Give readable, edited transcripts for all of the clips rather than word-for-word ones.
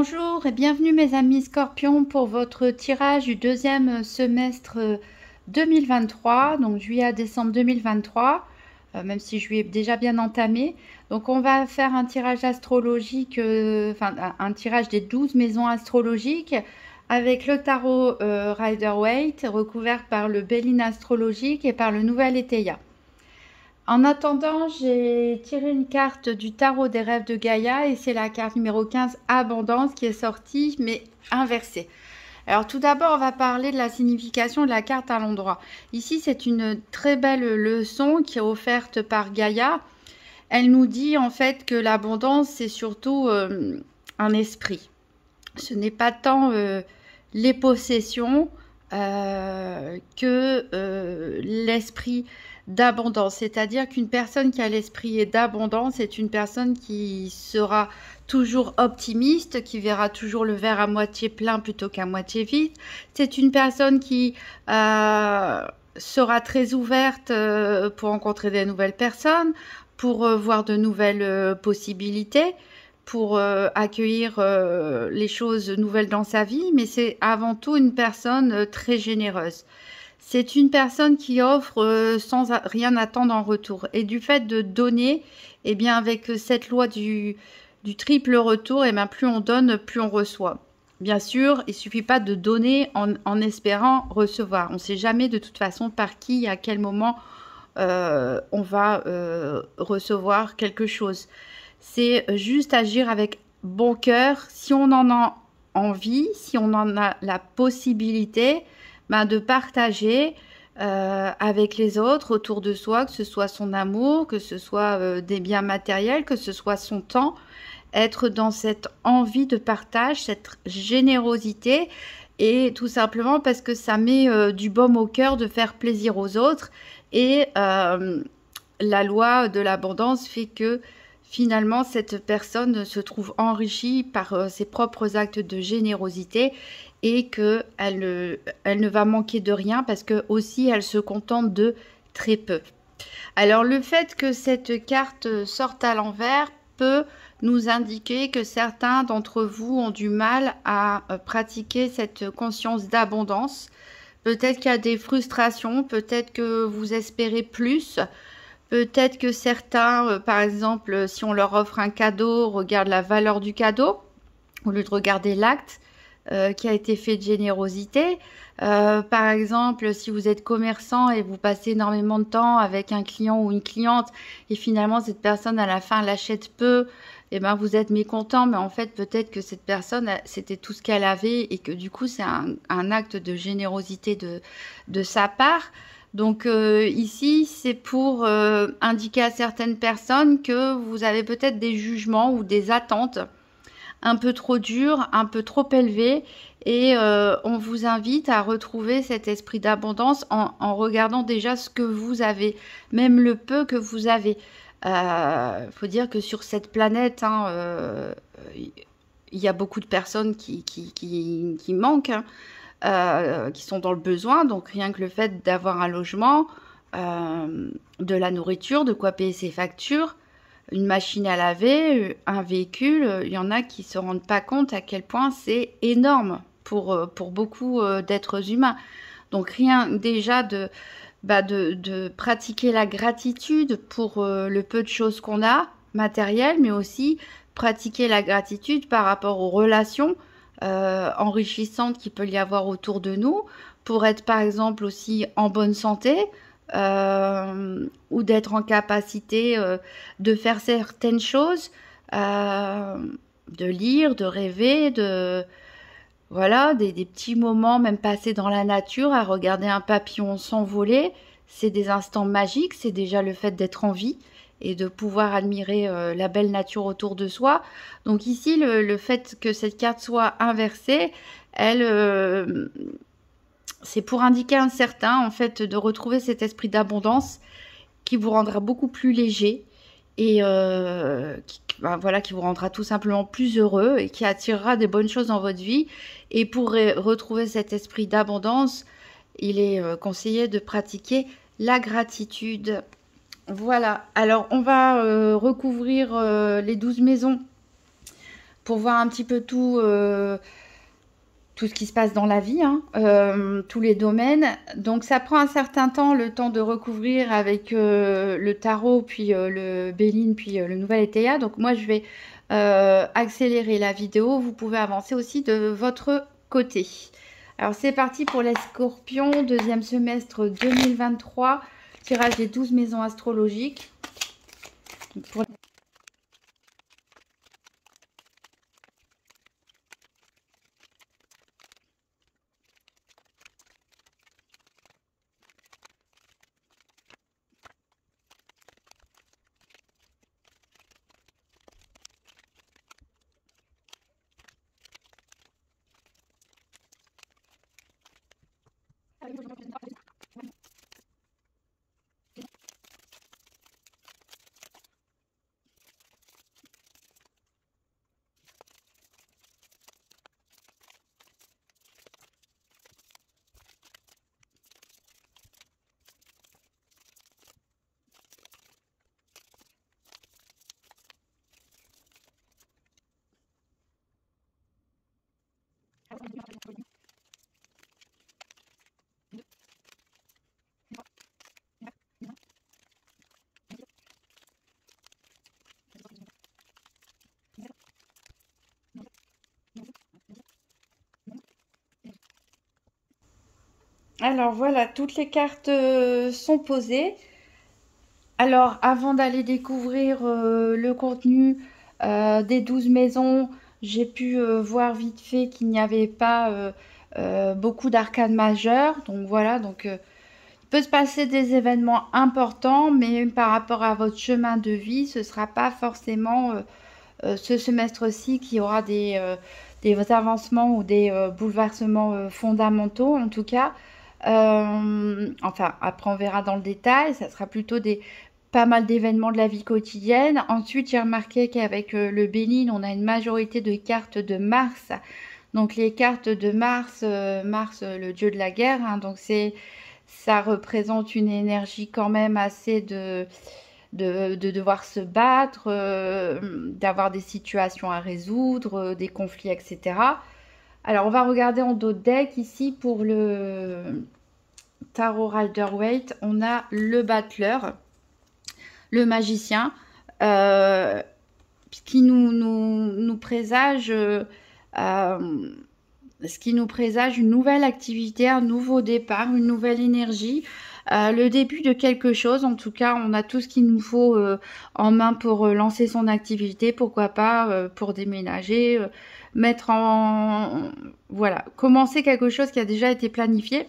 Bonjour et bienvenue mes amis Scorpions pour votre tirage du deuxième semestre 2023, donc juillet à décembre 2023, même si juillet est déjà bien entamé. Donc on va faire un tirage astrologique, un tirage des 12 maisons astrologiques avec le tarot Rider-Waite recouvert par le Béline astrologique et par le Nouvel Éteia. En attendant, j'ai tiré une carte du tarot des rêves de Gaïa et c'est la carte numéro 15, Abondance, qui est sortie, mais inversée. Alors tout d'abord, on va parler de la signification de la carte à l'endroit. Ici, c'est une très belle leçon qui est offerte par Gaïa. Elle nous dit en fait que l'abondance, c'est surtout un esprit. Ce n'est pas tant les possessions que l'esprit d'abondance, c'est-à-dire qu'une personne qui a l'esprit d'abondance est une personne qui sera toujours optimiste, qui verra toujours le verre à moitié plein plutôt qu'à moitié vide. C'est une personne qui sera très ouverte pour rencontrer des nouvelles personnes, pour voir de nouvelles possibilités, pour accueillir les choses nouvelles dans sa vie, mais c'est avant tout une personne très généreuse. C'est une personne qui offre sans rien attendre en retour. Et du fait de donner, eh bien avec cette loi du triple retour, eh bien plus on donne, plus on reçoit. Bien sûr, il ne suffit pas de donner en espérant recevoir. On ne sait jamais de toute façon par qui, à quel moment on va recevoir quelque chose. C'est juste agir avec bon cœur. Si on en a envie, si on en a la possibilité, de partager avec les autres autour de soi, que ce soit son amour, que ce soit des biens matériels, que ce soit son temps, être dans cette envie de partage, cette générosité, et tout simplement parce que ça met du baume au cœur de faire plaisir aux autres, et la loi de l'abondance fait que finalement cette personne se trouve enrichie par ses propres actes de générosité et qu'elle ne va manquer de rien parce que aussi elle se contente de très peu. Alors le fait que cette carte sorte à l'envers peut nous indiquer que certains d'entre vous ont du mal à pratiquer cette conscience d'abondance. Peut-être qu'il y a des frustrations, peut-être que vous espérez plus. Peut-être que certains, par exemple, si on leur offre un cadeau, regardent la valeur du cadeau, au lieu de regarder l'acte qui a été fait de générosité. Par exemple, si vous êtes commerçant et vous passez énormément de temps avec un client ou une cliente, et finalement cette personne à la fin l'achète peu, et ben vous êtes mécontent, mais en fait peut-être que cette personne, c'était tout ce qu'elle avait, et que du coup c'est un acte de générosité de sa part. Donc ici, c'est pour indiquer à certaines personnes que vous avez peut-être des jugements ou des attentes un peu trop dures, un peu trop élevées. Et on vous invite à retrouver cet esprit d'abondance en regardant déjà ce que vous avez, même le peu que vous avez. Faut dire que sur cette planète, il y a beaucoup de personnes qui manquent. Qui sont dans le besoin, donc rien que le fait d'avoir un logement, de la nourriture, de quoi payer ses factures, une machine à laver, un véhicule, il y en a qui ne se rendent pas compte à quel point c'est énorme pour beaucoup d'êtres humains. Donc rien déjà de pratiquer la gratitude pour le peu de choses qu'on a, matérielles, mais aussi pratiquer la gratitude par rapport aux relations enrichissantes qu'il peut y avoir autour de nous, pour être par exemple aussi en bonne santé ou d'être en capacité de faire certaines choses, de lire, de rêver, voilà, des petits moments même passés dans la nature à regarder un papillon s'envoler. C'est des instants magiques, c'est déjà le fait d'être en vie et de pouvoir admirer la belle nature autour de soi. Donc ici, le fait que cette carte soit inversée, c'est pour indiquer à un certain, en fait, de retrouver cet esprit d'abondance qui vous rendra beaucoup plus léger et qui vous rendra tout simplement plus heureux et qui attirera des bonnes choses dans votre vie. Et pour retrouver cet esprit d'abondance, il est conseillé de pratiquer la gratitude. Voilà, alors on va recouvrir les 12 maisons pour voir un petit peu tout ce qui se passe dans la vie, hein, tous les domaines. Donc ça prend un certain temps, le temps de recouvrir avec le tarot, puis le Béline, puis le Nouvel Étéia. Donc moi je vais accélérer la vidéo. Vous pouvez avancer aussi de votre côté. Alors c'est parti pour les Scorpions, deuxième semestre 2023, tirage des 12 maisons astrologiques. Donc pour Alors voilà, toutes les cartes sont posées. Alors avant d'aller découvrir le contenu des 12 maisons, j'ai pu voir vite fait qu'il n'y avait pas beaucoup d'arcanes majeures. Donc voilà, il peut se passer des événements importants, mais par rapport à votre chemin de vie, ce ne sera pas forcément ce semestre-ci qui aura des avancements ou des bouleversements fondamentaux en tout cas. Enfin, après on verra dans le détail, ça sera plutôt pas mal d'événements de la vie quotidienne. Ensuite, j'ai remarqué qu'avec le Béline, on a une majorité de cartes de Mars. Donc les cartes de Mars, Mars, le dieu de la guerre, hein, donc ça représente une énergie quand même assez de devoir se battre, d'avoir des situations à résoudre, des conflits, etc. Alors, on va regarder en dos de deck ici pour le Tarot Rider-Waite. On a le battleur, le magicien, qui nous présage, ce qui nous présage une nouvelle activité, un nouveau départ, une nouvelle énergie. Le début de quelque chose. En tout cas, on a tout ce qu'il nous faut en main pour lancer son activité, pourquoi pas pour déménager, mettre en... Voilà, commencer quelque chose qui a déjà été planifié.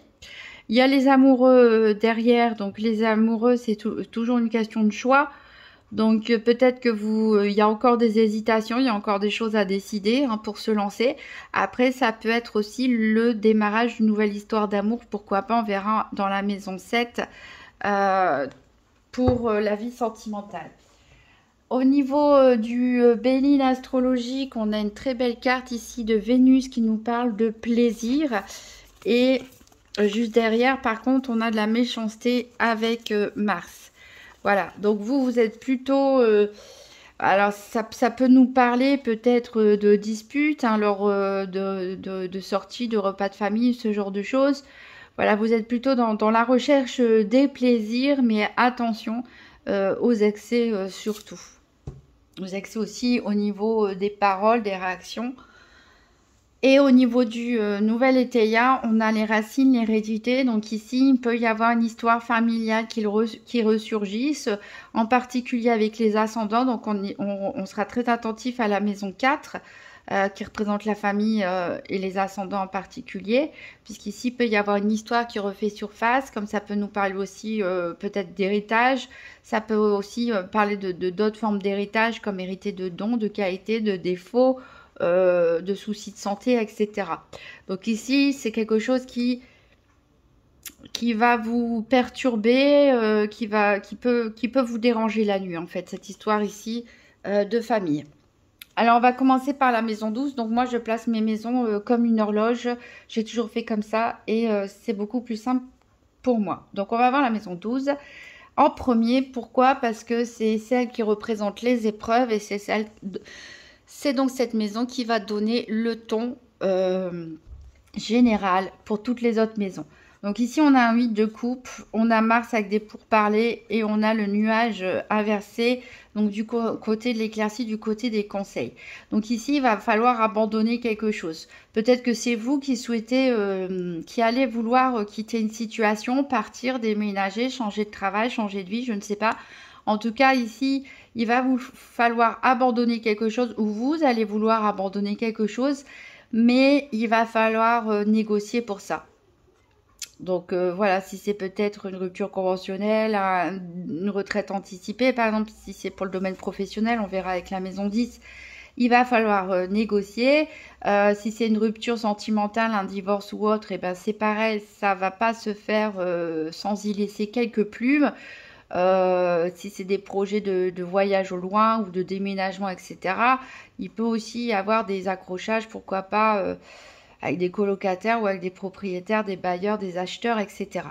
Il y a les amoureux derrière, donc les amoureux, c'est toujours une question de choix. Donc peut-être que il y a encore des hésitations, il y a encore des choses à décider hein, pour se lancer. Après, ça peut être aussi le démarrage d'une nouvelle histoire d'amour. Pourquoi pas, on verra dans la maison 7 pour la vie sentimentale. Au niveau du Béline astrologique, on a une très belle carte ici de Vénus qui nous parle de plaisir. Et juste derrière, par contre, on a de la méchanceté avec Mars. Voilà, donc vous êtes plutôt... alors, ça peut nous parler peut-être de disputes, hein, lors de sorties, de repas de famille, ce genre de choses. Voilà, vous êtes plutôt dans la recherche des plaisirs, mais attention aux excès surtout. Aux excès aussi au niveau des paroles, des réactions. Et au niveau du Nouvel Étéia, on a les racines, l'hérédité. Donc ici, il peut y avoir une histoire familiale qui ressurgisse, en particulier avec les ascendants. Donc on sera très attentif à la maison 4, qui représente la famille et les ascendants en particulier. Puisqu'ici, il peut y avoir une histoire qui refait surface, comme ça peut nous parler aussi peut-être d'héritage. Ça peut aussi parler de d'autres formes d'héritage, comme hériter de dons, de qualités, de défauts, de soucis de santé, etc. Donc ici, c'est quelque chose qui va vous perturber, qui peut vous déranger la nuit, en fait, cette histoire ici de famille. Alors, on va commencer par la maison 12. Donc, moi, je place mes maisons comme une horloge. J'ai toujours fait comme ça et c'est beaucoup plus simple pour moi. Donc, on va voir la maison 12 en premier. Pourquoi? Parce que c'est celle qui représente les épreuves et c'est C'est donc cette maison qui va donner le ton général pour toutes les autres maisons. Donc ici, on a un 8 de coupe, on a Mars avec des pourparlers et on a le nuage inversé, donc du côté de l'éclaircie, du côté des conseils. Donc ici, il va falloir abandonner quelque chose. Peut-être que c'est vous qui souhaitez, qui allez vouloir quitter une situation, partir, déménager, changer de travail, changer de vie, je ne sais pas. En tout cas, ici, il va vous falloir abandonner quelque chose ou vous allez vouloir abandonner quelque chose, mais il va falloir négocier pour ça. Donc voilà, si c'est peut-être une rupture conventionnelle, une retraite anticipée, par exemple, si c'est pour le domaine professionnel, on verra avec la maison 10, il va falloir négocier. Si c'est une rupture sentimentale, un divorce ou autre, et ben c'est pareil, ça va pas se faire sans y laisser quelques plumes. Si c'est des projets de voyage au loin ou de déménagement, etc., il peut aussi y avoir des accrochages, pourquoi pas avec des colocataires ou avec des propriétaires, des bailleurs, des acheteurs, etc.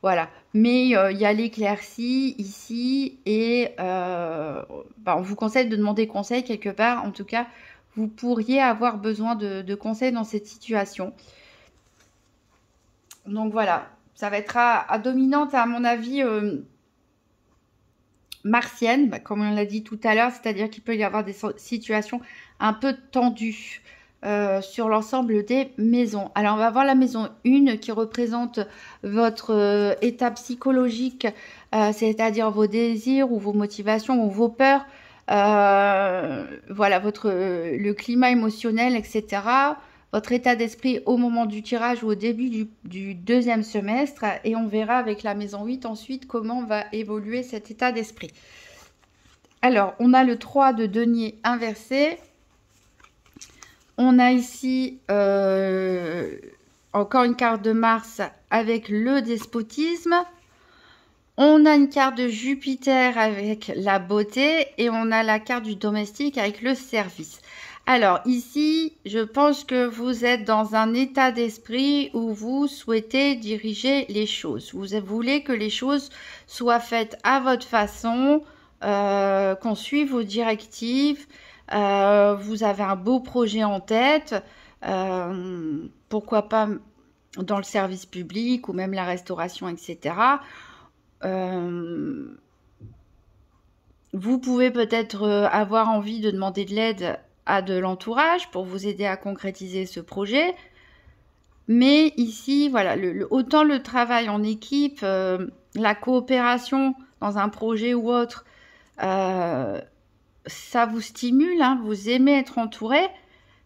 Voilà. Mais il y a l'éclaircie ici et on vous conseille de demander conseil quelque part. En tout cas, vous pourriez avoir besoin de conseils dans cette situation. Donc voilà, ça va être à dominante à mon avis martienne, comme on l'a dit tout à l'heure, c'est-à-dire qu'il peut y avoir des situations un peu tendues. Sur l'ensemble des maisons. Alors, on va voir la maison 1 qui représente votre état psychologique, c'est-à-dire vos désirs ou vos motivations ou vos peurs, voilà, le climat émotionnel, etc. Votre état d'esprit au moment du tirage ou au début du deuxième semestre. Et on verra avec la maison 8 ensuite comment va évoluer cet état d'esprit. Alors, on a le 3 de denier inversé. On a ici encore une carte de Mars avec le despotisme. On a une carte de Jupiter avec la beauté. Et on a la carte du domestique avec le service. Alors ici, je pense que vous êtes dans un état d'esprit où vous souhaitez diriger les choses. Vous voulez que les choses soient faites à votre façon, qu'on suive vos directives. Vous avez un beau projet en tête, pourquoi pas dans le service public ou même la restauration, etc. Vous pouvez peut-être avoir envie de demander de l'aide à de l'entourage pour vous aider à concrétiser ce projet. Mais ici, voilà, autant le travail en équipe, la coopération dans un projet ou autre, ça vous stimule, hein, vous aimez être entouré,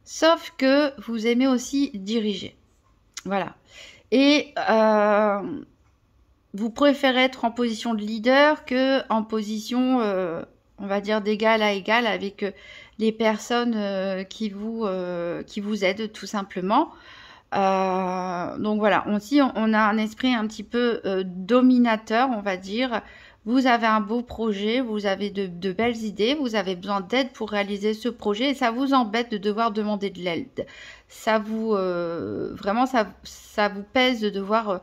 sauf que vous aimez aussi diriger. Voilà. Et vous préférez être en position de leader que en position, on va dire, d'égal à égal avec les personnes qui vous aident tout simplement. Donc voilà, on a un esprit un petit peu dominateur, on va dire. Vous avez un beau projet, vous avez de belles idées, vous avez besoin d'aide pour réaliser ce projet et ça vous embête de devoir demander de l'aide. Ça vous vraiment ça vous pèse de devoir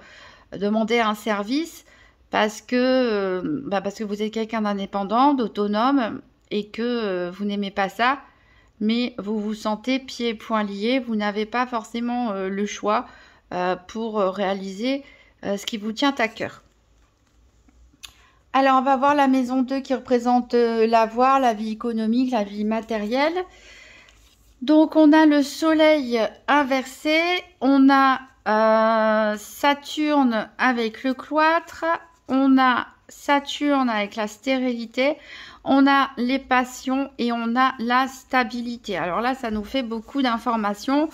demander un service parce que vous êtes quelqu'un d'indépendant, d'autonome et que vous n'aimez pas ça, mais vous vous sentez pieds et poings liés, vous n'avez pas forcément le choix pour réaliser ce qui vous tient à cœur. Alors, on va voir la maison 2 qui représente l'avoir, la vie économique, la vie matérielle. Donc, on a le soleil inversé, on a Saturne avec le cloître, on a Saturne avec la stérilité, on a les passions et on a la stabilité. Alors là, ça nous fait beaucoup d'informations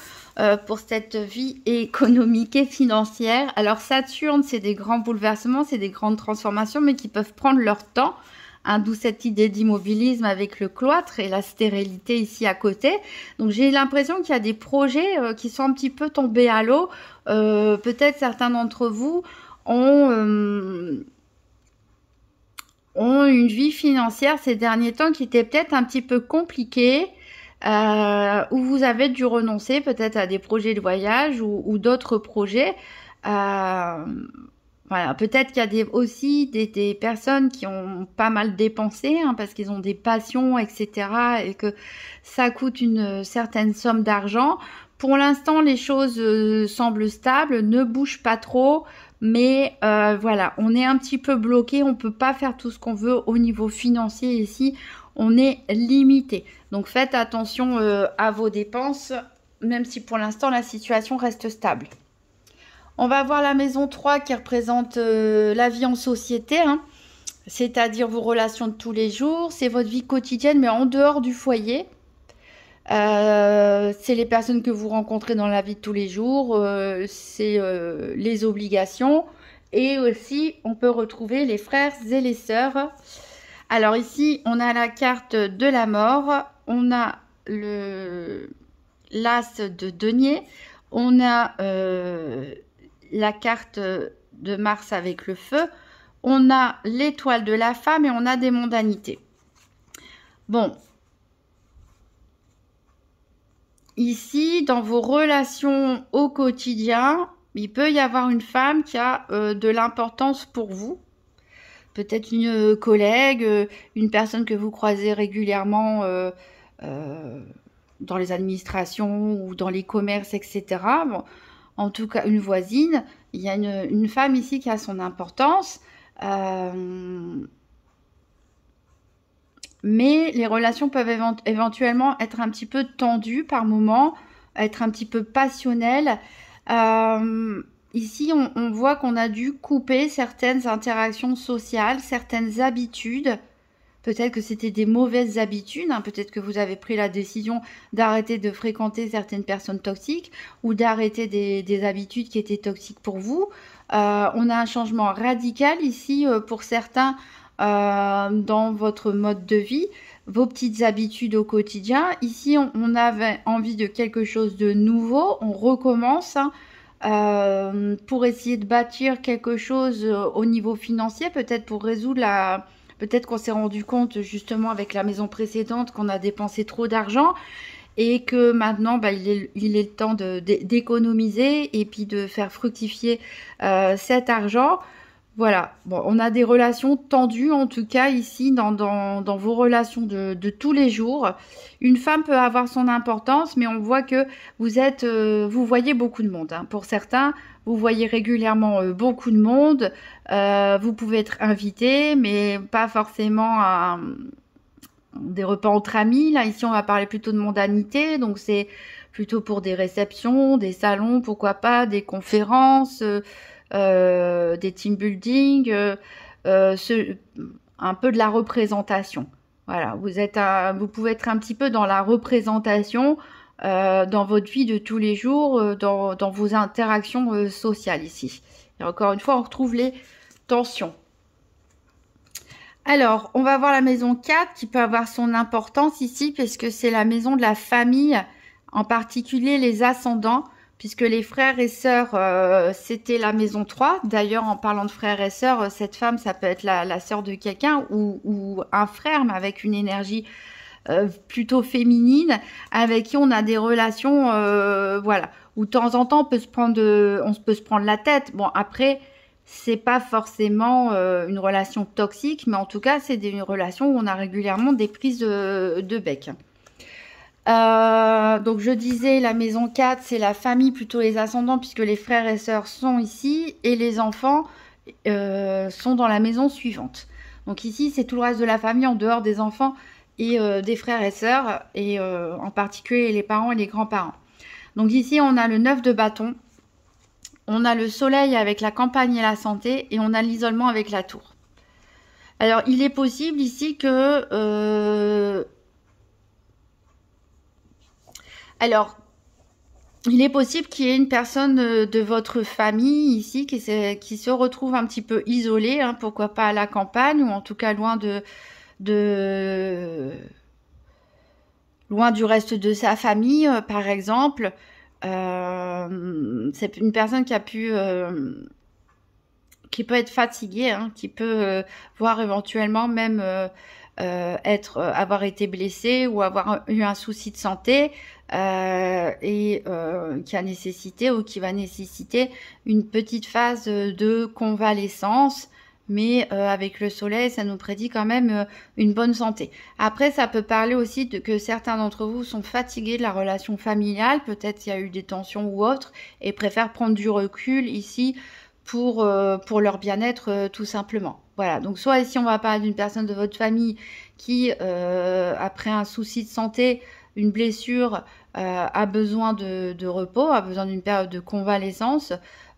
pour cette vie économique et financière. Alors Saturne, c'est des grands bouleversements, c'est des grandes transformations, mais qui peuvent prendre leur temps. Hein, d'où cette idée d'immobilisme avec le cloître et la stérilité ici à côté. Donc j'ai l'impression qu'il y a des projets qui sont un petit peu tombés à l'eau. Peut-être certains d'entre vous ont une vie financière ces derniers temps qui était peut-être un petit peu compliquée, où vous avez dû renoncer peut-être à des projets de voyage ou d'autres projets. Voilà, peut-être qu'il y a aussi des personnes qui ont pas mal dépensé, hein, parce qu'ils ont des passions, etc. et que ça coûte une certaine somme d'argent. Pour l'instant, les choses semblent stables, ne bougent pas trop, mais voilà, on est un petit peu bloqué, on peut pas faire tout ce qu'on veut au niveau financier ici, on est limité. Donc faites attention à vos dépenses, même si pour l'instant la situation reste stable. On va voir la maison 3 qui représente la vie en société, hein, c'est-à-dire vos relations de tous les jours. C'est votre vie quotidienne, mais en dehors du foyer. C'est les personnes que vous rencontrez dans la vie de tous les jours. C'est les obligations. Et aussi, on peut retrouver les frères et les sœurs. Alors ici, on a la carte de la mort. On a l'as de denier. On a la carte de Mars avec le feu, on a l'étoile de la femme et on a des mondanités. Bon, ici, dans vos relations au quotidien, il peut y avoir une femme qui a de l'importance pour vous. Peut-être une collègue, une personne que vous croisez régulièrement dans les administrations ou dans les commerces, etc. Bon, en tout cas une voisine, il y a une femme ici qui a son importance, mais les relations peuvent éventuellement être un petit peu tendues par moments, être un petit peu passionnelles. Ici, on voit qu'on a dû couper certaines interactions sociales, certaines habitudes. Peut-être que c'était des mauvaises habitudes, hein. Peut-être que vous avez pris la décision d'arrêter de fréquenter certaines personnes toxiques ou d'arrêter des habitudes qui étaient toxiques pour vous. On a un changement radical ici pour certains dans votre mode de vie, vos petites habitudes au quotidien. Ici, on avait envie de quelque chose de nouveau, on recommence, hein, pour essayer de bâtir quelque chose au niveau financier, peut-être pour résoudre la... Peut-être qu'on s'est rendu compte justement avec la maison précédente qu'on a dépensé trop d'argent et que maintenant il est le temps d'économiser et puis de faire fructifier cet argent. Voilà, bon, on a des relations tendues en tout cas ici dans vos relations de tous les jours. Une femme peut avoir son importance, mais on voit que vous voyez beaucoup de monde, hein. Pour certains, vous voyez régulièrement beaucoup de monde. Vous pouvez être invité, mais pas forcément à des repas entre amis. Là, ici, on va parler plutôt de mondanité, donc c'est plutôt pour des réceptions, des salons, pourquoi pas, des conférences. Des team building, un peu de la représentation. Voilà, vous pouvez être un petit peu dans la représentation dans votre vie de tous les jours, dans vos interactions sociales ici. Et encore une fois, on retrouve les tensions. Alors, on va voir la maison 4 qui peut avoir son importance ici, puisque c'est la maison de la famille, en particulier les ascendants. Puisque les frères et sœurs, c'était la maison 3. D'ailleurs, en parlant de frères et sœurs, cette femme, ça peut être la sœur de quelqu'un ou un frère, mais avec une énergie plutôt féminine, avec qui on a des relations, voilà, où de temps en temps, on peut se prendre la tête. Bon, après, c'est pas forcément une relation toxique, mais en tout cas, c'est une relation où on a régulièrement des prises de bec. Donc je disais la maison 4 c'est la famille, plutôt les ascendants, puisque les frères et sœurs sont ici et les enfants sont dans la maison suivante. Donc ici c'est tout le reste de la famille en dehors des enfants et des frères et sœurs, et en particulier les parents et les grands-parents. Donc ici on a le 9 de bâton, on a le soleil avec la campagne et la santé, et on a l'isolement avec la tour. Alors il est possible ici que il est possible qu'il y ait une personne de votre famille ici qui se retrouve un petit peu isolée, hein, pourquoi pas à la campagne, ou en tout cas loin loin du reste de sa famille, par exemple. C'est une personne qui peut être fatiguée, hein, qui peut voir éventuellement même avoir été blessé ou avoir eu un souci de santé qui a nécessité ou qui va nécessiter une petite phase de convalescence. Mais avec le soleil, ça nous prédit quand même une bonne santé. Après, ça peut parler aussi que certains d'entre vous sont fatigués de la relation familiale. Peut-être qu'il y a eu des tensions ou autres et préfèrent prendre du recul ici pour leur bien-être tout simplement. Voilà, donc soit ici on va parler d'une personne de votre famille qui, après un souci de santé, une blessure, a besoin de repos, a besoin d'une période de convalescence.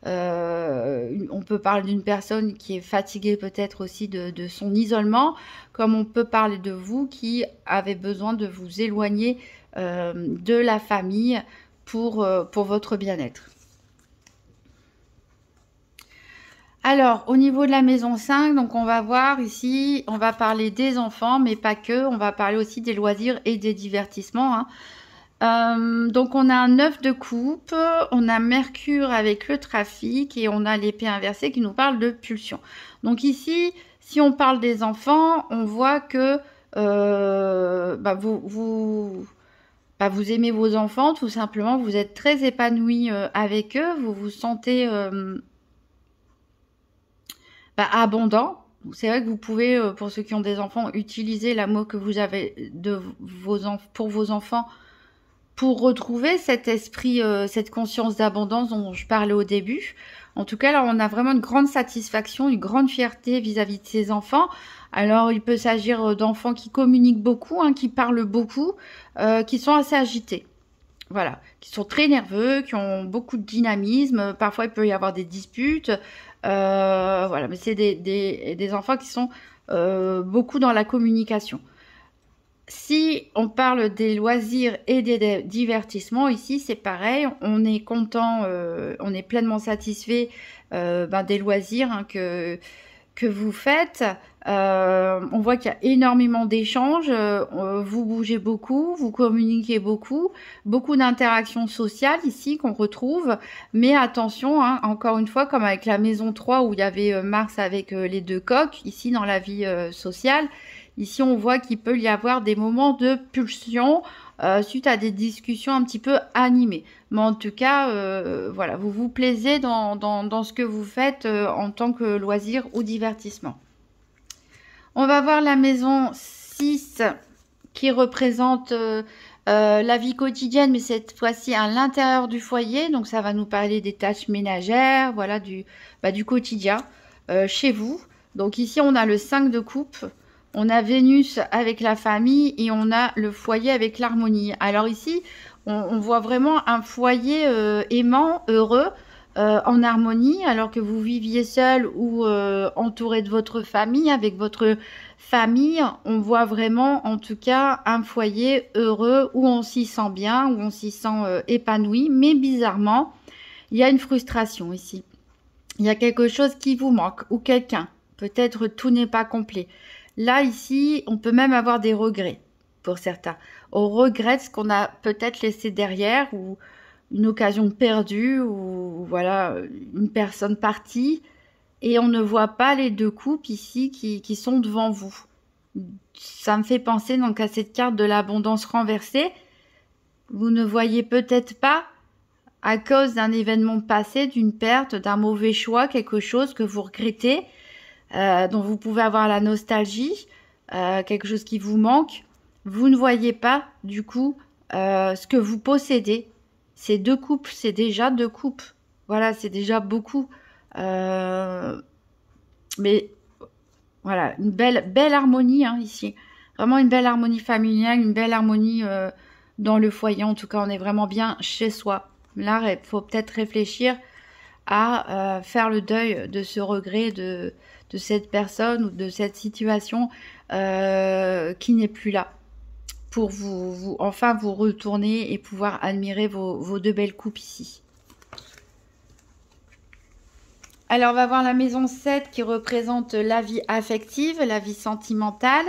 On peut parler d'une personne qui est fatiguée peut-être aussi de son isolement, comme on peut parler de vous qui avez besoin de vous éloigner de la famille pour votre bien-être. Alors, au niveau de la maison 5, donc on va voir ici, on va parler des enfants, mais pas que, on va parler aussi des loisirs et des divertissements, hein. Donc on a un 9 de coupe, on a Mercure avec le trafic et on a l'épée inversée qui nous parle de pulsion. Donc ici, si on parle des enfants, on voit que vous aimez vos enfants, tout simplement, vous êtes très épanoui avec eux, vous vous sentez abondant. C'est vrai que vous pouvez, pour ceux qui ont des enfants, utiliser l'amour que vous avez pour vos enfants pour retrouver cet esprit, cette conscience d'abondance dont je parlais au début. En tout cas, là, on a vraiment une grande satisfaction, une grande fierté vis-à-vis de ces enfants. Alors, il peut s'agir d'enfants qui communiquent beaucoup, hein, qui parlent beaucoup, qui sont assez agités. Voilà, qui sont très nerveux, qui ont beaucoup de dynamisme. Parfois, il peut y avoir des disputes. Voilà, mais c'est des enfants qui sont beaucoup dans la communication. Si on parle des loisirs et des divertissements, ici c'est pareil, on est content, on est pleinement satisfait des loisirs hein, que vous faites. On voit qu'il y a énormément d'échanges, vous bougez beaucoup, vous communiquez beaucoup, beaucoup d'interactions sociales ici qu'on retrouve, mais attention, hein, encore une fois, comme avec la maison 3 où il y avait Mars avec les deux coques, ici dans la vie sociale, ici on voit qu'il peut y avoir des moments de pulsion suite à des discussions un petit peu animées. Mais en tout cas, voilà, vous vous plaisez dans ce que vous faites en tant que loisir ou divertissement. On va voir la maison 6 qui représente la vie quotidienne, mais cette fois-ci à l'intérieur du foyer. Donc ça va nous parler des tâches ménagères, voilà, du quotidien chez vous. Donc ici, on a le 5 de coupe. On a Vénus avec la famille et on a le foyer avec l'harmonie. Alors ici, on voit vraiment un foyer aimant, heureux, en harmonie, alors que vous viviez seul ou entouré de votre famille, avec votre famille, on voit vraiment en tout cas un foyer heureux où on s'y sent bien, où on s'y sent épanoui, mais bizarrement, il y a une frustration ici. Il y a quelque chose qui vous manque ou quelqu'un. Peut-être tout n'est pas complet. Là, ici, on peut même avoir des regrets pour certains. On regrette ce qu'on a peut-être laissé derrière ou une occasion perdue ou voilà, une personne partie et on ne voit pas les deux coupes ici qui sont devant vous. Ça me fait penser donc à cette carte de l'abondance renversée. Vous ne voyez peut-être pas à cause d'un événement passé, d'une perte, d'un mauvais choix, quelque chose que vous regrettez, dont vous pouvez avoir la nostalgie, quelque chose qui vous manque. Vous ne voyez pas du coup ce que vous possédez. Ces deux coupes, c'est déjà deux coupes. Voilà, c'est déjà beaucoup. Mais voilà, une belle harmonie hein, ici. Vraiment une belle harmonie familiale, une belle harmonie dans le foyer. En tout cas, on est vraiment bien chez soi. Là, il faut peut-être réfléchir à faire le deuil de ce regret de cette personne ou de cette situation qui n'est plus là. Pour enfin vous retourner et pouvoir admirer vos deux belles coupes ici. Alors, on va voir la maison 7 qui représente la vie affective, la vie sentimentale.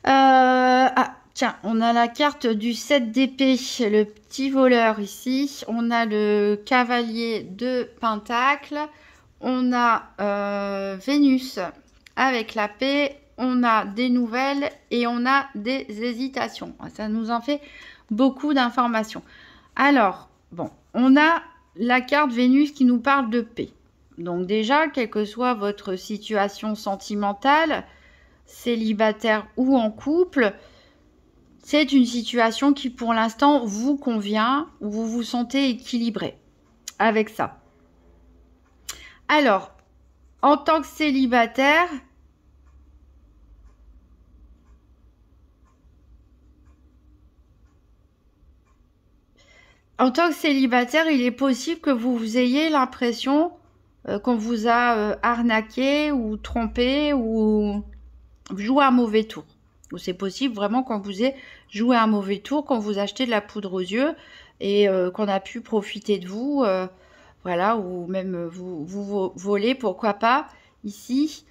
Tiens, on a la carte du 7 d'épée, le petit voleur ici. On a le cavalier de pentacle. On a Vénus avec la paix on a des nouvelles et on a des hésitations. Ça nous en fait beaucoup d'informations. Alors, bon, on a la carte Vénus qui nous parle de paix. Donc déjà, quelle que soit votre situation sentimentale, célibataire ou en couple, c'est une situation qui pour l'instant vous convient, où vous vous sentez équilibré avec ça. Alors, en tant que célibataire, il est possible que vous ayez l'impression qu'on vous a arnaqué ou trompé ou joué un mauvais tour. Ou c'est possible vraiment qu'on vous ait joué un mauvais tour, qu'on vous a acheté de la poudre aux yeux et qu'on a pu profiter de vous, voilà, ou même vous voler, pourquoi pas, ici.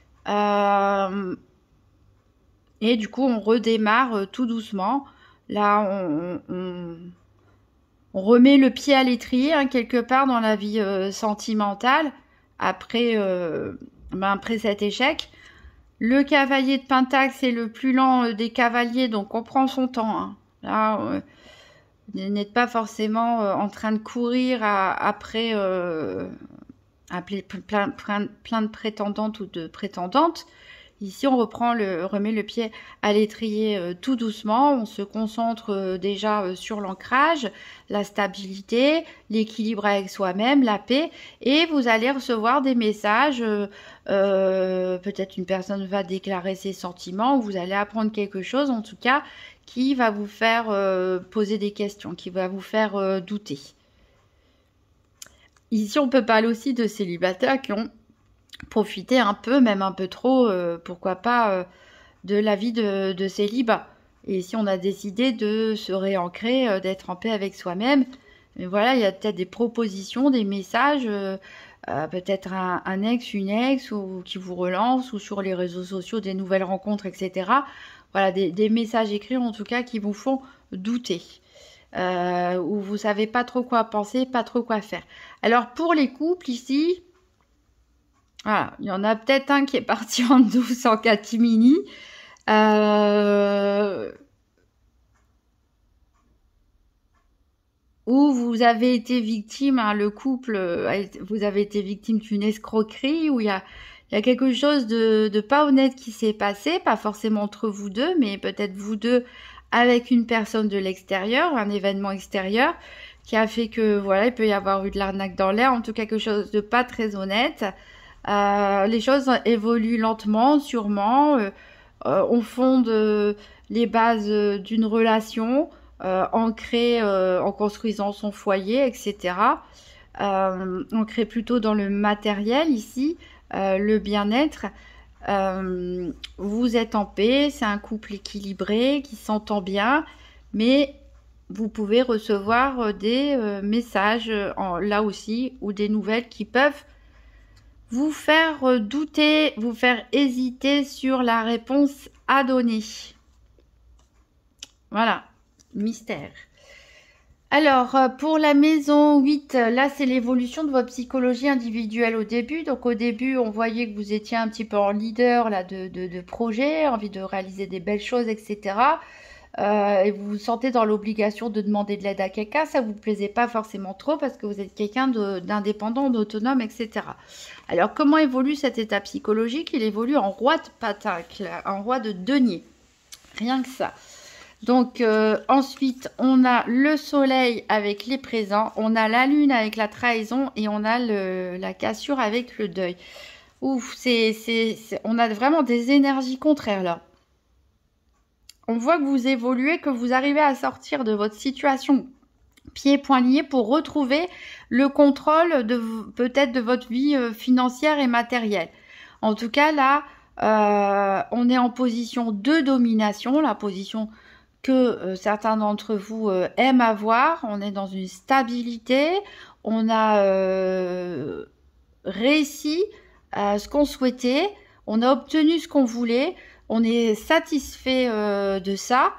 Et du coup, on redémarre tout doucement. Là, on remet le pied à l'étrier, hein, quelque part dans la vie sentimentale, après cet échec. Le cavalier de Pentacle, c'est le plus lent des cavaliers, donc on prend son temps. Hein. Là, vous n'êtes pas forcément en train de courir après plein de prétendantes ou de prétendantes. Ici, on remet le pied à l'étrier tout doucement. On se concentre déjà sur l'ancrage, la stabilité, l'équilibre avec soi-même, la paix. Et vous allez recevoir des messages. Peut-être une personne va déclarer ses sentiments ou vous allez apprendre quelque chose, en tout cas, qui va vous faire poser des questions, qui va vous faire douter. Ici, on peut parler aussi de célibataires qui ont profiter un peu, même un peu trop, pourquoi pas, de la vie de célibat. Et si on a décidé de se réancrer, d'être en paix avec soi-même, mais voilà, il y a peut-être des propositions, des messages, peut-être un ex, une ex, ou qui vous relance, ou sur les réseaux sociaux, des nouvelles rencontres, etc. Voilà, des messages écrits, en tout cas, qui vous font douter. Où vous savez pas trop quoi penser, pas trop quoi faire. Alors, pour les couples, ici... Voilà, il y en a peut-être un qui est parti en douce en catimini. Où vous avez été victime, hein, le couple, vous avez été victime d'une escroquerie, où il y a quelque chose de pas honnête qui s'est passé, pas forcément entre vous deux, mais peut-être vous deux avec une personne de l'extérieur, un événement extérieur, qui a fait que, voilà, il peut y avoir eu de l'arnaque dans l'air, en tout cas quelque chose de pas très honnête. Les choses évoluent lentement, sûrement. On fonde les bases d'une relation ancrée en construisant son foyer, etc. Ancrée plutôt dans le matériel ici, le bien-être. Vous êtes en paix, c'est un couple équilibré qui s'entend bien, mais vous pouvez recevoir des messages là aussi ou des nouvelles qui peuvent vous faire douter, vous faire hésiter sur la réponse à donner. Voilà, mystère. Alors, pour la maison 8, là, c'est l'évolution de votre psychologie individuelle au début. Donc, au début, on voyait que vous étiez un petit peu en leader là, de projet, envie de réaliser des belles choses, etc. Et vous vous sentez dans l'obligation de demander de l'aide à quelqu'un, ça vous plaisait pas forcément trop parce que vous êtes quelqu'un d'indépendant, d'autonome, etc. Alors, comment évolue cet état psychologique? Il évolue en roi de pentacle, en roi de denier. Rien que ça. Donc, ensuite, on a le soleil avec les présents, on a la lune avec la trahison et on a la cassure avec le deuil. Ouf, on a vraiment des énergies contraires là. On voit que vous évoluez, que vous arrivez à sortir de votre situation pieds-poings liés pour retrouver le contrôle peut-être de votre vie financière et matérielle. En tout cas, là, on est en position de domination, la position que certains d'entre vous aiment avoir. On est dans une stabilité, on a réussi ce qu'on souhaitait, on a obtenu ce qu'on voulait. On est satisfait de ça.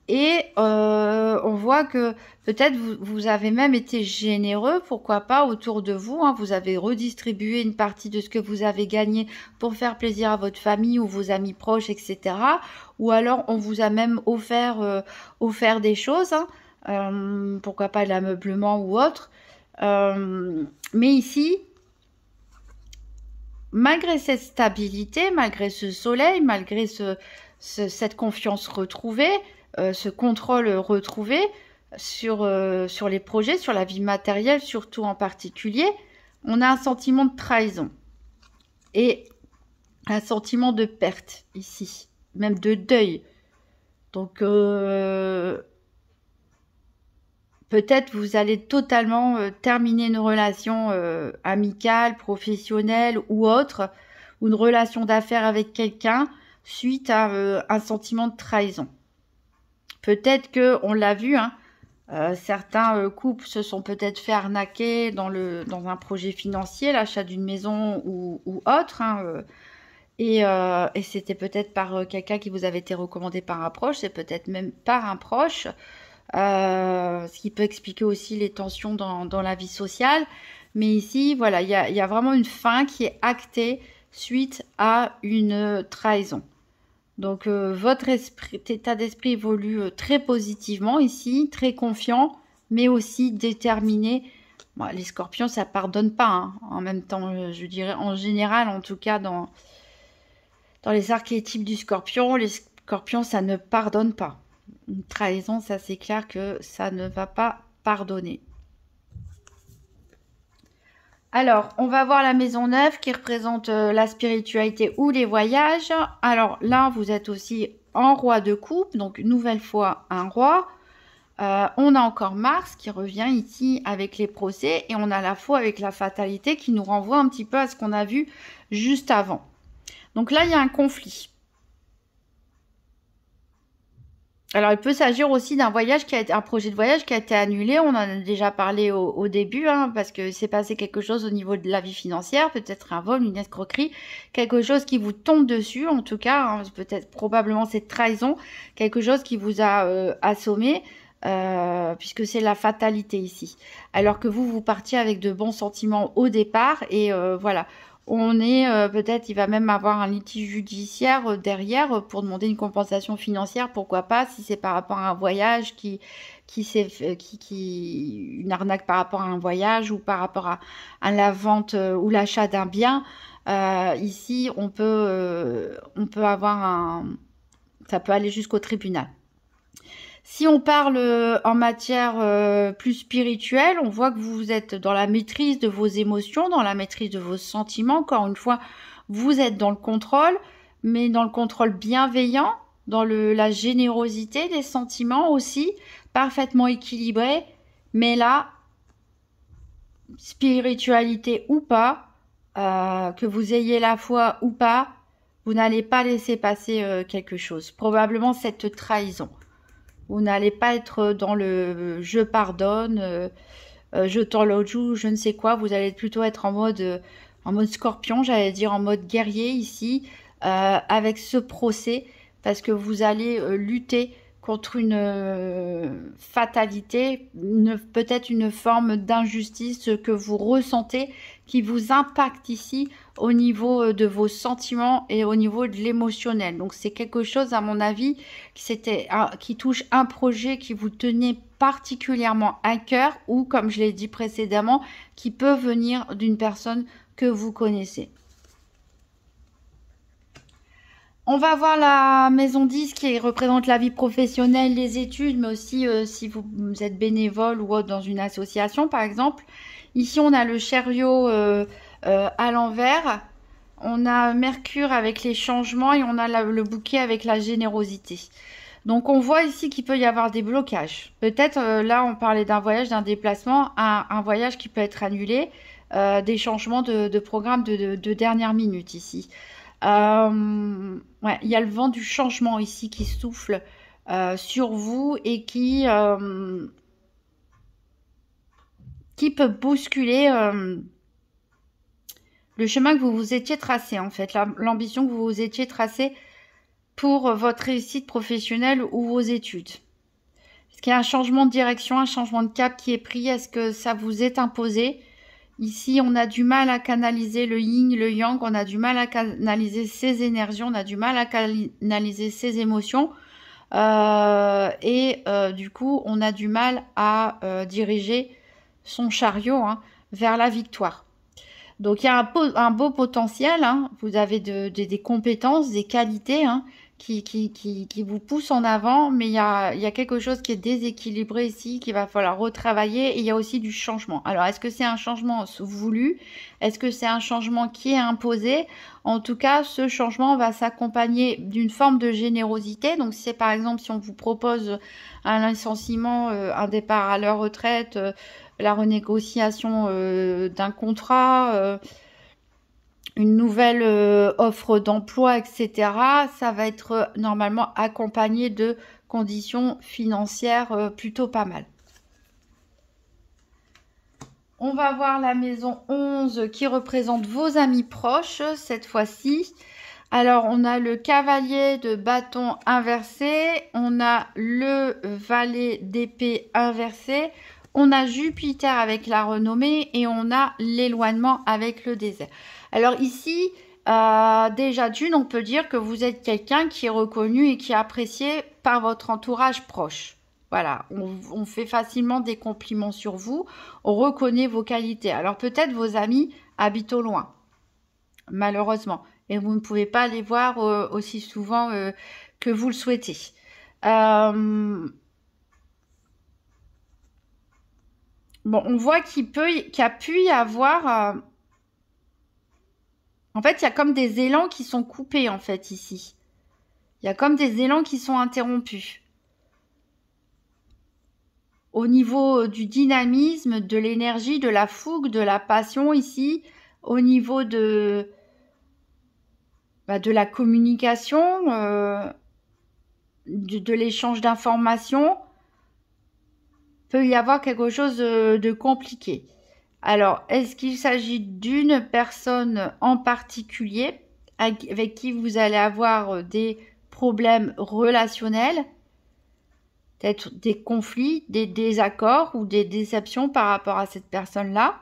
Et on voit que peut-être vous avez même été généreux, pourquoi pas, autour de vous. Hein, vous avez redistribué une partie de ce que vous avez gagné pour faire plaisir à votre famille ou vos amis proches, etc. Ou alors on vous a même offert des choses, hein, pourquoi pas de l'ameublement ou autre. Mais ici, malgré cette stabilité, malgré ce soleil, malgré cette confiance retrouvée, ce contrôle retrouvé sur les projets, sur la vie matérielle surtout en particulier, on a un sentiment de trahison et un sentiment de perte ici, même de deuil. Donc peut-être vous allez totalement terminer une relation amicale, professionnelle ou autre, ou une relation d'affaires avec quelqu'un suite à un sentiment de trahison. Peut-être que, on l'a vu, hein, certains couples se sont peut-être fait arnaquer dans un projet financier, l'achat d'une maison ou autre, hein, et c'était peut-être par quelqu'un qui vous avait été recommandé par un proche, c'est peut-être même par un proche, ce qui peut expliquer aussi les tensions dans la vie sociale. Mais ici, voilà, il y a vraiment une fin qui est actée suite à une trahison. Donc, votre état d'esprit évolue très positivement ici, très confiant, mais aussi déterminé. Bon, les scorpions, ça pardonne pas, hein. En même temps, je dirais en général, en tout cas dans les archétypes du scorpion, les scorpions, ça ne pardonne pas. Une trahison, ça c'est clair que ça ne va pas pardonner. Alors, on va voir la maison 9 qui représente la spiritualité ou les voyages. Alors là, vous êtes aussi en roi de coupe, donc nouvelle fois un roi. On a encore Mars qui revient ici avec les procès et on a la faux avec la fatalité qui nous renvoie un petit peu à ce qu'on a vu juste avant. Donc là, il y a un conflit. Alors, il peut s'agir aussi d'un voyage un projet de voyage qui a été annulé. On en a déjà parlé au début, hein, parce que c'est passé quelque chose au niveau de la vie financière, peut-être un vol, une escroquerie, quelque chose qui vous tombe dessus, en tout cas, hein, peut-être probablement cette trahison, quelque chose qui vous a assommé, puisque c'est la fatalité ici. Alors que vous partiez avec de bons sentiments au départ, et voilà. On est peut-être, il va même avoir un litige judiciaire derrière pour demander une compensation financière, pourquoi pas, si c'est par rapport à un voyage une arnaque par rapport à un voyage ou par rapport à la vente ou l'achat d'un bien. Ici, on peut avoir ça peut aller jusqu'au tribunal. Si on parle en matière plus spirituelle, on voit que vous êtes dans la maîtrise de vos émotions, dans la maîtrise de vos sentiments. Encore une fois, vous êtes dans le contrôle, mais dans le contrôle bienveillant, dans la générosité des sentiments aussi, parfaitement équilibré. Mais là, spiritualité ou pas, que vous ayez la foi ou pas, vous n'allez pas laisser passer quelque chose. Probablement cette trahison. Vous n'allez pas être dans le je pardonne, je tends l'autre joue, je ne sais quoi. Vous allez plutôt être en mode scorpion, j'allais dire en mode guerrier ici, avec ce procès, parce que vous allez lutter contre une fatalité, peut-être une forme d'injustice que vous ressentez, qui vous impacte ici au niveau de vos sentiments et au niveau de l'émotionnel. Donc c'est quelque chose, à mon avis, qui touche un projet qui vous tenait particulièrement à cœur ou, comme je l'ai dit précédemment, qui peut venir d'une personne que vous connaissez. On va voir la maison 10 qui représente la vie professionnelle, les études, mais aussi si vous êtes bénévole ou autre dans une association, par exemple. Ici, on a le chariot à l'envers. On a Mercure avec les changements et on a le bouquet avec la générosité. Donc, on voit ici qu'il peut y avoir des blocages. Peut-être, là, on parlait d'un voyage, d'un déplacement, un voyage qui peut être annulé, des changements de programme de dernière minute ici. Ouais, il y a le vent du changement ici qui souffle sur vous et qui peut bousculer le chemin que vous vous étiez tracé, en fait, l'ambition que vous vous étiez tracée pour votre réussite professionnelle ou vos études. Est-ce qu'il y a un changement de direction, un changement de cap qui est pris? Est-ce que ça vous est imposé? Ici, on a du mal à canaliser le yin, le yang, on a du mal à canaliser ses énergies, on a du mal à canaliser ses émotions. Du coup, on a du mal à diriger son chariot vers la victoire. Donc, il y a un beau potentiel. Vous avez des compétences, des qualités qui vous poussent en avant. Mais il y a quelque chose qui est déséquilibré ici, qu'il va falloir retravailler. Et il y a aussi du changement. Alors, est-ce que c'est un changement voulu? Est-ce que c'est un changement qui est imposé? En tout cas, ce changement va s'accompagner d'une forme de générosité. Donc, c'est par exemple, si on vous propose un licenciement, un départ à la retraite, la renégociation d'un contrat, une nouvelle offre d'emploi, etc. Ça va être normalement accompagné de conditions financières plutôt pas mal. On va voir la maison 11 qui représente vos amis proches cette fois-ci. Alors, on a le cavalier de bâton inversé, on a le valet d'épée inversé, on a Jupiter avec la renommée et on a l'éloignement avec le désert. Alors ici, déjà d'une, on peut dire que vous êtes quelqu'un qui est reconnu et qui est apprécié par votre entourage proche. Voilà, on fait facilement des compliments sur vous, on reconnaît vos qualités. Alors peut-être vos amis habitent au loin, malheureusement, et vous ne pouvez pas les voir aussi souvent que vous le souhaitez. Bon, on voit qu'il y a pu y avoir... En fait, il y a comme des élans qui sont coupés, en fait, ici. Il y a comme des élans qui sont interrompus. Au niveau du dynamisme, de l'énergie, de la fougue, de la passion, ici, au niveau de la communication, de l'échange d'informations, peut y avoir quelque chose de compliqué. Alors, est-ce qu'il s'agit d'une personne en particulier avec qui vous allez avoir des problèmes relationnels, peut-être des conflits, des désaccords ou des déceptions par rapport à cette personne-là,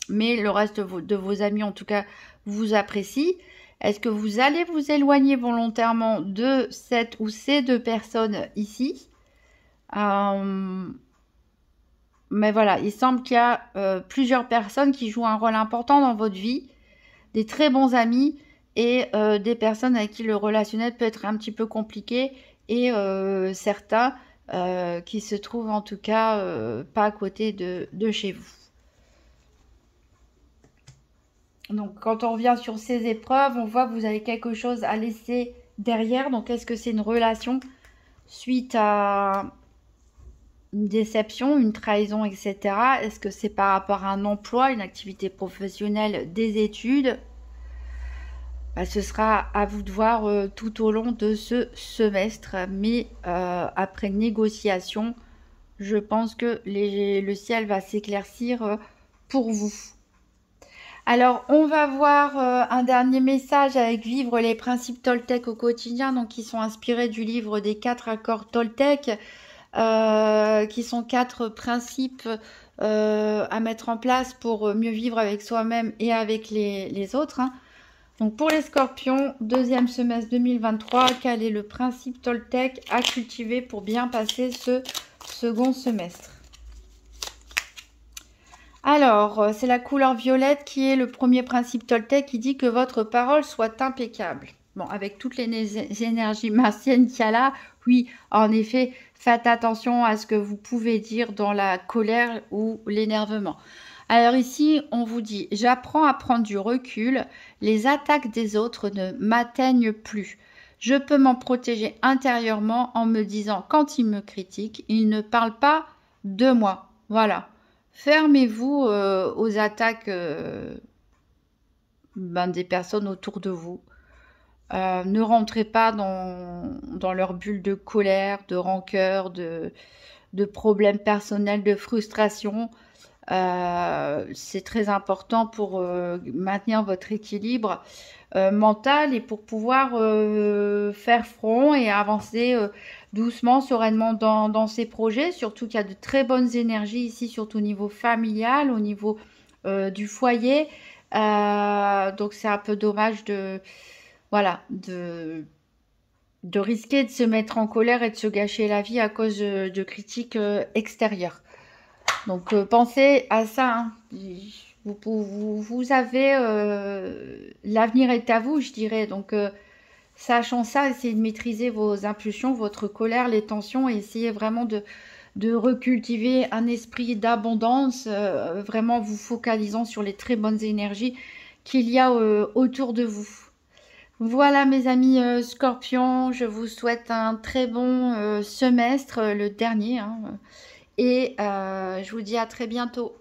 mais le reste de vos amis, en tout cas, vous apprécient. Est-ce que vous allez vous éloigner volontairement de cette ou ces deux personnes ici? Mais voilà, il semble qu'il y a plusieurs personnes qui jouent un rôle important dans votre vie, des très bons amis et des personnes avec qui le relationnel peut être un petit peu compliqué et certains qui se trouvent en tout cas pas à côté de chez vous. Donc quand on revient sur ces épreuves, on voit que vous avez quelque chose à laisser derrière. Donc est-ce que c'est une relation suite à une déception, une trahison, etc. Est-ce que c'est par rapport à un emploi, une activité professionnelle, des études? Ce sera à vous de voir tout au long de ce semestre. Mais après négociation, je pense que le ciel va s'éclaircir pour vous. Alors, on va voir un dernier message avec Vivre les principes Toltec au quotidien, donc qui sont inspirés du livre des 4 accords Toltec. Qui sont 4 principes à mettre en place pour mieux vivre avec soi-même et avec les autres. Donc pour les scorpions, deuxième semestre 2023, quel est le principe Toltec à cultiver pour bien passer ce second semestre? Alors, c'est la couleur violette qui est le premier principe Toltec qui dit que votre parole soit impeccable. Bon, avec toutes les énergies martiennes qu'il y a là, oui, en effet, faites attention à ce que vous pouvez dire dans la colère ou l'énervement. Alors ici, on vous dit, j'apprends à prendre du recul, les attaques des autres ne m'atteignent plus. Je peux m'en protéger intérieurement en me disant, quand ils me critiquent, ils ne parlent pas de moi. Voilà. Fermez-vous aux attaques des personnes autour de vous. Ne rentrez pas dans leur bulle de colère, de rancœur, de problèmes personnels, de frustration. C'est très important pour maintenir votre équilibre mental et pour pouvoir faire front et avancer doucement, sereinement dans ces projets. Surtout qu'il y a de très bonnes énergies ici, surtout au niveau familial, au niveau du foyer. Donc c'est un peu dommage de, voilà, de risquer de se mettre en colère et de se gâcher la vie à cause de critiques extérieures. Donc pensez à ça, hein. Vous avez l'avenir est à vous, je dirais. Donc sachant ça, essayez de maîtriser vos impulsions, votre colère, les tensions, et essayez vraiment de recultiver un esprit d'abondance, vraiment vous focalisant sur les très bonnes énergies qu'il y a autour de vous. Voilà mes amis scorpions, je vous souhaite un très bon semestre, le dernier, hein, et je vous dis à très bientôt.